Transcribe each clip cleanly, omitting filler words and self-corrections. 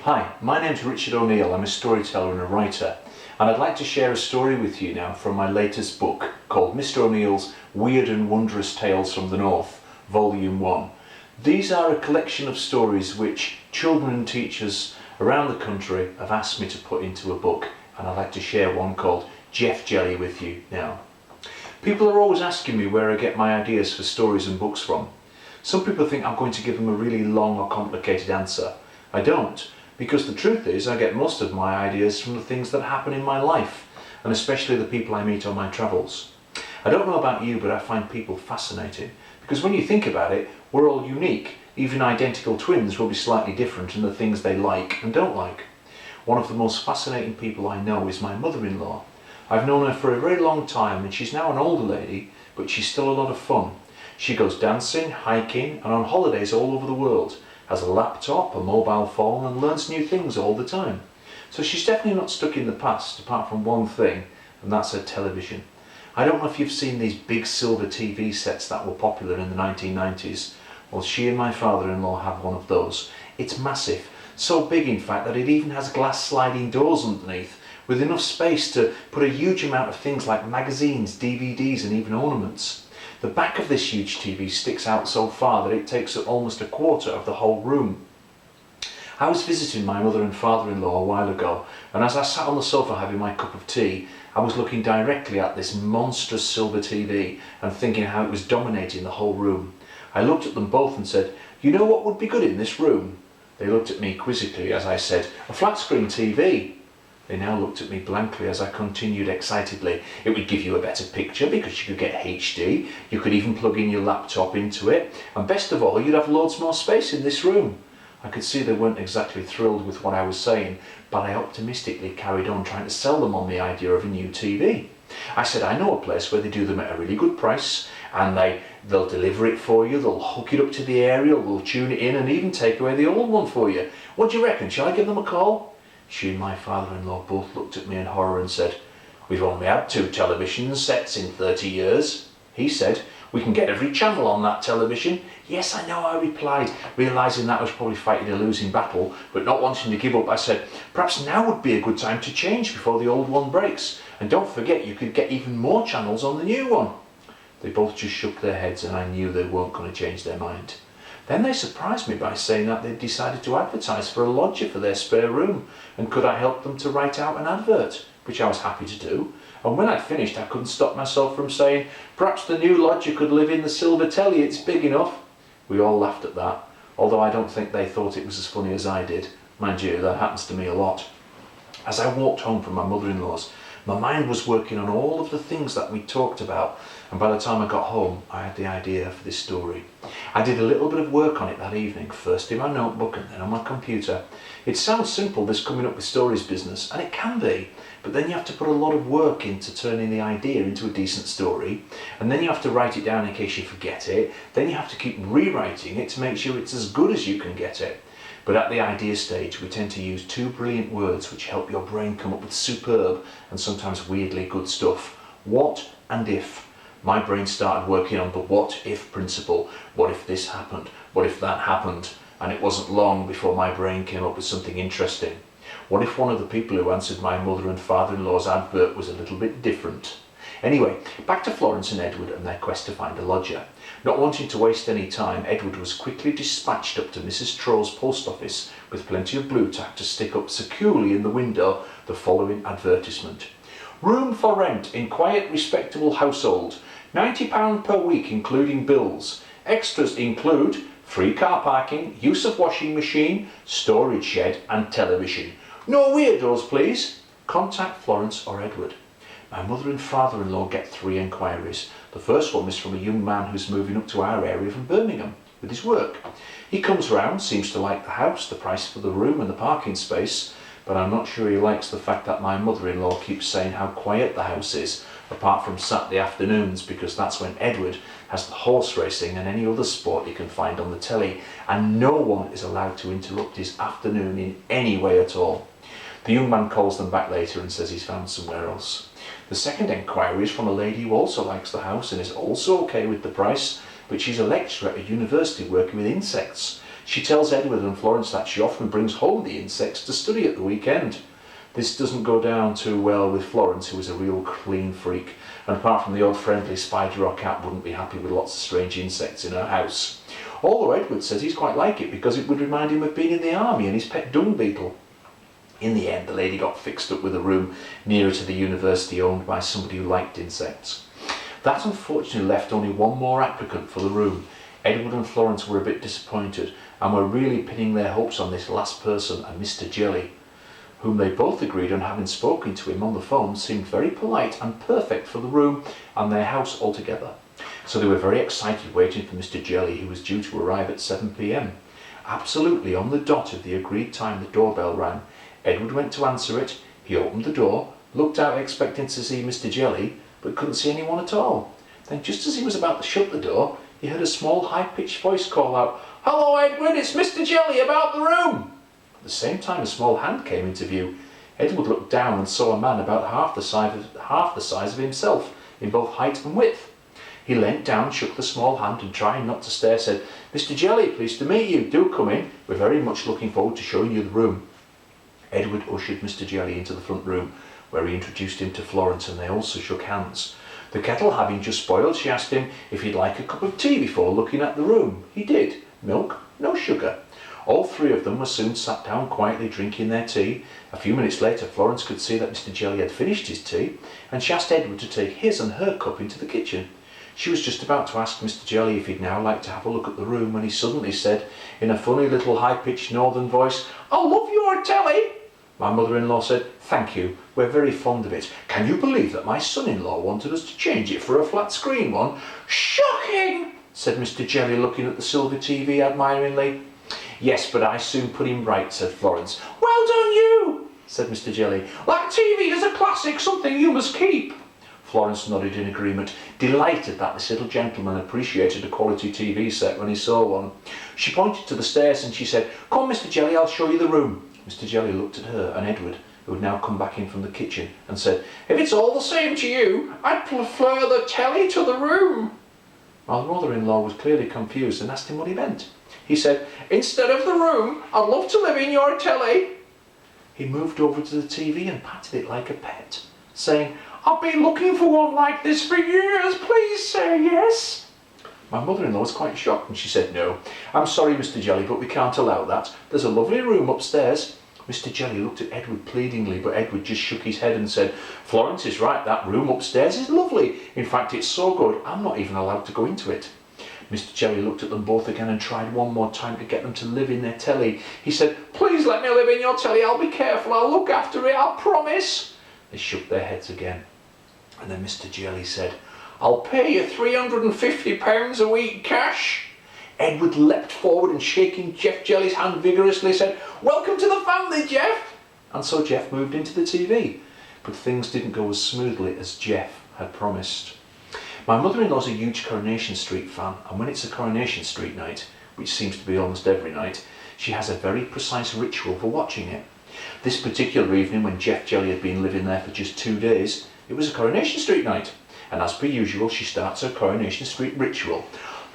Hi, my name's Richard O'Neill. I'm a storyteller and a writer, and I'd like to share a story with you now from my latest book called Mr. O'Neill's Weird and Wondrous Tales from the North, Volume 1. These are a collection of stories which children and teachers around the country have asked me to put into a book, and I'd like to share one called Jelley with you now. People are always asking me where I get my ideas for stories and books from. Some people think I'm going to give them a really long or complicated answer. I don't, because the truth is I get most of my ideas from the things that happen in my life, and especially the people I meet on my travels. I don't know about you, but I find people fascinating, because when you think about it, we're all unique. Even identical twins will be slightly different in the things they like and don't like. One of the most fascinating people I know is my mother-in-law. I've known her for a very long time, and she's now an older lady, but she's still a lot of fun. She goes dancing, hiking, and on holidays all over the world, has a laptop, a mobile phone, and learns new things all the time. So she's definitely not stuck in the past, apart from one thing, and that's her television. I don't know if you've seen these big silver TV sets that were popular in the 1990s. Well, she and my father-in-law have one of those. It's massive, so big in fact that it even has glass sliding doors underneath, with enough space to put a huge amount of things like magazines, DVDs, and even ornaments. The back of this huge TV sticks out so far that it takes up almost a quarter of the whole room. I was visiting my mother and father-in-law a while ago, and as I sat on the sofa having my cup of tea, I was looking directly at this monstrous silver TV and thinking how it was dominating the whole room. I looked at them both and said, "You know what would be good in this room?" They looked at me quizzically as I said, "A flat screen TV." They now looked at me blankly as I continued excitedly. "It would give you a better picture because you could get HD, you could even plug in your laptop into it, and best of all, you'd have loads more space in this room." I could see they weren't exactly thrilled with what I was saying, but I optimistically carried on trying to sell them on the idea of a new TV. I said, "I know a place where they do them at a really good price, and they'll deliver it for you, they'll hook it up to the aerial, they'll tune it in and even take away the old one for you. What do you reckon? Shall I give them a call?" She and my father-in-law both looked at me in horror and said, "We've only had 2 television sets in 30 years. He said, "We can get every channel on that television." "Yes, I know," I replied, realising that I was probably fighting a losing battle, but not wanting to give up. I said, "Perhaps now would be a good time to change before the old one breaks. And don't forget, you could get even more channels on the new one." They both just shook their heads, and I knew they weren't going to change their mind. Then they surprised me by saying that they'd decided to advertise for a lodger for their spare room, and could I help them to write out an advert, which I was happy to do. And when I'd finished, I couldn't stop myself from saying, "Perhaps the new lodger could live in the silver telly, it's big enough." We all laughed at that, although I don't think they thought it was as funny as I did. Mind you, that happens to me a lot. As I walked home from my mother-in-law's, my mind was working on all of the things that we talked about, and by the time I got home, I had the idea for this story. I did a little bit of work on it that evening, first in my notebook and then on my computer. It sounds simple, this coming up with stories business, and it can be, but then you have to put a lot of work into turning the idea into a decent story, and then you have to write it down in case you forget it, then you have to keep rewriting it to make sure it's as good as you can get it. But at the idea stage, we tend to use 2 brilliant words which help your brain come up with superb and sometimes weirdly good stuff. What and if. My brain started working on the what if principle. What if this happened? What if that happened? And it wasn't long before my brain came up with something interesting. What if one of the people who answered my mother and father-in-law's advert was a little bit different? Anyway, back to Florence and Edward and their quest to find a lodger. Not wanting to waste any time, Edward was quickly dispatched up to Mrs. Troll's post office with plenty of blue tack to stick up securely in the window the following advertisement. "Room for rent in quiet respectable household. £90 per week including bills. Extras include free car parking, use of washing machine, storage shed and television. No weirdos, please. Contact Florence or Edward." My mother and father-in-law get 3 enquiries. The first one is from a young man who's moving up to our area from Birmingham with his work. He comes round, seems to like the house, the price for the room and the parking space, but I'm not sure he likes the fact that my mother-in-law keeps saying how quiet the house is, apart from Saturday afternoons, because that's when Edward has the horse racing and any other sport he can find on the telly, and no one is allowed to interrupt his afternoon in any way at all. The young man calls them back later and says he's found somewhere else. The second enquiry is from a lady who also likes the house and is also okay with the price, but she's a lecturer at a university working with insects. She tells Edward and Florence that she often brings home the insects to study at the weekend. This doesn't go down too well with Florence, who is a real clean freak, and apart from the odd friendly spider or cat, wouldn't be happy with lots of strange insects in her house. Although Edward says he's quite like it because it would remind him of being in the army and his pet dung beetle. In the end, the lady got fixed up with a room nearer to the university owned by somebody who liked insects. That unfortunately left only one more applicant for the room. Edward and Florence were a bit disappointed and were really pinning their hopes on this last person, a Mr. Jelley, whom they both agreed on, having spoken to him on the phone, seemed very polite and perfect for the room and their house altogether. So they were very excited waiting for Mr. Jelley, who was due to arrive at 7 p.m. Absolutely on the dot of the agreed time, the doorbell rang. Edward went to answer it. He opened the door, looked out expecting to see Mr. Jelley, but couldn't see anyone at all. Then just as he was about to shut the door, he heard a small high-pitched voice call out, "Hello Edward, it's Mr. Jelley, about the room!" At the same time a small hand came into view. Edward looked down and saw a man about half the size of himself, in both height and width. He leant down, shook the small hand, and trying not to stare, said, "Mr. Jelley, pleased to meet you. Do come in. We're very much looking forward to showing you the room." Edward ushered Mr. Jelley into the front room, where he introduced him to Florence, and they also shook hands. The kettle having just boiled, she asked him if he'd like a cup of tea before looking at the room. He did. Milk, no sugar. All three of them were soon sat down quietly drinking their tea. A few minutes later, Florence could see that Mr. Jelley had finished his tea, and she asked Edward to take his and her cup into the kitchen. She was just about to ask Mr. Jelley if he'd now like to have a look at the room when he suddenly said, in a funny little high-pitched northern voice, "I love your telly." My mother-in-law said, "Thank you, we're very fond of it. Can you believe that my son-in-law wanted us to change it for a flat screen one?" "Shocking," said Mr. Jelley, looking at the silver TV admiringly. "Yes, but I soon put him right," said Florence. "Well done you," said Mr. Jelley. "That TV is a classic, something you must keep." Florence nodded in agreement, delighted that this little gentleman appreciated a quality TV set when he saw one. She pointed to the stairs and she said, "Come, Mr. Jelley, I'll show you the room." Mr. Jelley looked at her and Edward, who had now come back in from the kitchen, and said, "If it's all the same to you, I'd prefer the telly to the room." My mother-in-law was clearly confused and asked him what he meant. He said, "Instead of the room, I'd love to live in your telly." He moved over to the TV and patted it like a pet, saying, "I've been looking for one like this for years, please say yes." My mother-in-law was quite shocked and she said, "No, I'm sorry Mr. Jelley, but we can't allow that. There's a lovely room upstairs." Mr. Jelley looked at Edward pleadingly, but Edward just shook his head and said, "Florence is right, that room upstairs is lovely. In fact, it's so good, I'm not even allowed to go into it." Mr. Jelley looked at them both again and tried one more time to get them to live in their telly. He said, "Please let me live in your telly, I'll be careful, I'll look after it, I'll promise." They shook their heads again. And then Mr. Jelley said, "I'll pay you £350 a week cash." Edward leapt forward and shaking Jeff Jelley's hand vigorously said, "Welcome to the family, Jeff." And so Jeff moved into the TV. But things didn't go as smoothly as Jeff had promised. My mother-in-law's a huge Coronation Street fan, and when it's a Coronation Street night, which seems to be almost every night, she has a very precise ritual for watching it. This particular evening, when Jeff Jelley had been living there for just 2 days, it was a Coronation Street night, and as per usual, she starts her Coronation Street ritual.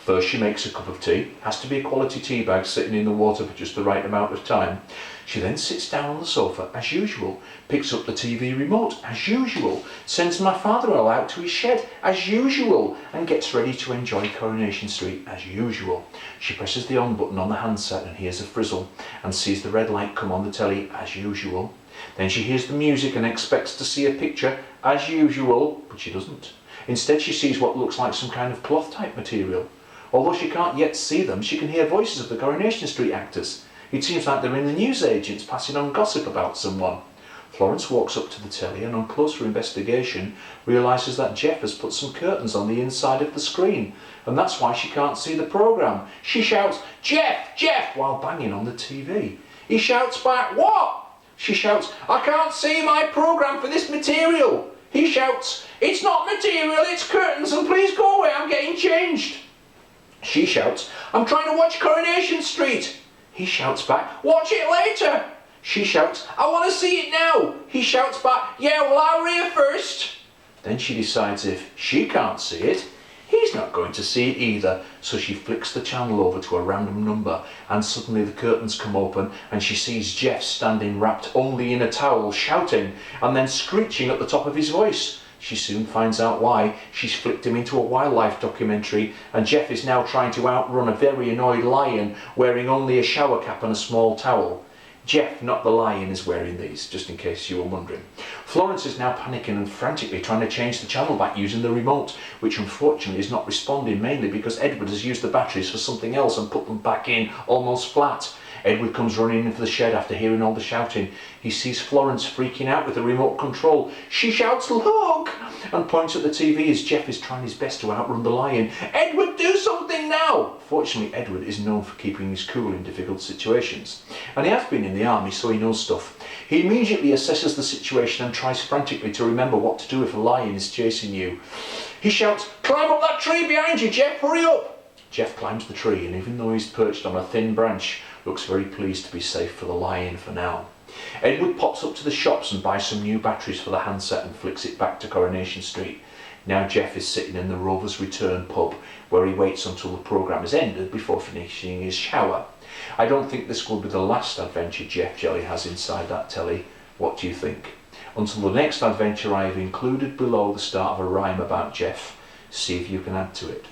First she makes a cup of tea, has to be a quality tea bag sitting in the water for just the right amount of time. She then sits down on the sofa as usual, picks up the TV remote as usual, sends my father-in-law out to his shed as usual, and gets ready to enjoy Coronation Street as usual. She presses the on button on the handset and hears a frizzle, and sees the red light come on the telly as usual. Then she hears the music and expects to see a picture as usual, but she doesn't. Instead she sees what looks like some kind of cloth type material. Although she can't yet see them, she can hear voices of the Coronation Street actors. It seems like they're in the newsagents passing on gossip about someone. Florence walks up to the telly and on closer investigation realises that Jeff has put some curtains on the inside of the screen, and that's why she can't see the programme. She shouts, "Jeff, Jeff," while banging on the TV. He shouts back, "What?" She shouts, "I can't see my programme for this material." He shouts, "It's not material, it's curtains, and please go away, I'm getting changed." She shouts, "I'm trying to watch Coronation Street." He shouts back, "Watch it later." She shouts, "I want to see it now." He shouts back, "Yeah, well, I'll read it first." Then she decides if she can't see it, He's not going to see it either, so she flicks the channel over to a random number, and suddenly the curtains come open and she sees Jeff standing wrapped only in a towel, shouting and then screeching at the top of his voice. She soon finds out why. She's flicked him into a wildlife documentary, and Jeff is now trying to outrun a very annoyed lion wearing only a shower cap and a small towel. Jeff, not the lion, is wearing these, just in case you were wondering. Florence is now panicking and frantically trying to change the channel back using the remote, which unfortunately is not responding, mainly because Edward has used the batteries for something else and put them back in almost flat. Edward comes running into the shed after hearing all the shouting. He sees Florence freaking out with the remote control. She shouts, "Look!" and points at the TV as Jeff is trying his best to outrun the lion. "Edward, do something now!" Fortunately, Edward is known for keeping his cool in difficult situations. And he has been in the army, so he knows stuff. He immediately assesses the situation and tries frantically to remember what to do if a lion is chasing you. He shouts, "Climb up that tree behind you, Jeff, hurry up!" Jeff climbs the tree, and even though he's perched on a thin branch, looks very pleased to be safe for the lion for now. Edward pops up to the shops and buys some new batteries for the handset and flicks it back to Coronation Street. Now Jeff is sitting in the Rover's Return pub, where he waits until the programme has ended before finishing his shower. I don't think this will be the last adventure Jeff Jelley has inside that telly. What do you think? Until the next adventure, I have included below the start of a rhyme about Jeff. See if you can add to it.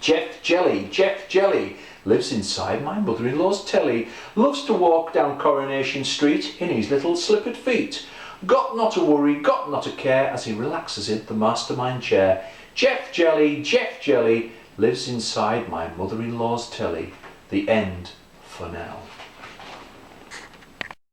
Jeff Jelley, lives inside my mother-in-law's telly, loves to walk down Coronation Street in his little slippered feet. Got not a worry, got not a care, as he relaxes in the mastermind chair. Jeff Jelley, lives inside my mother-in-law's telly. The end for now.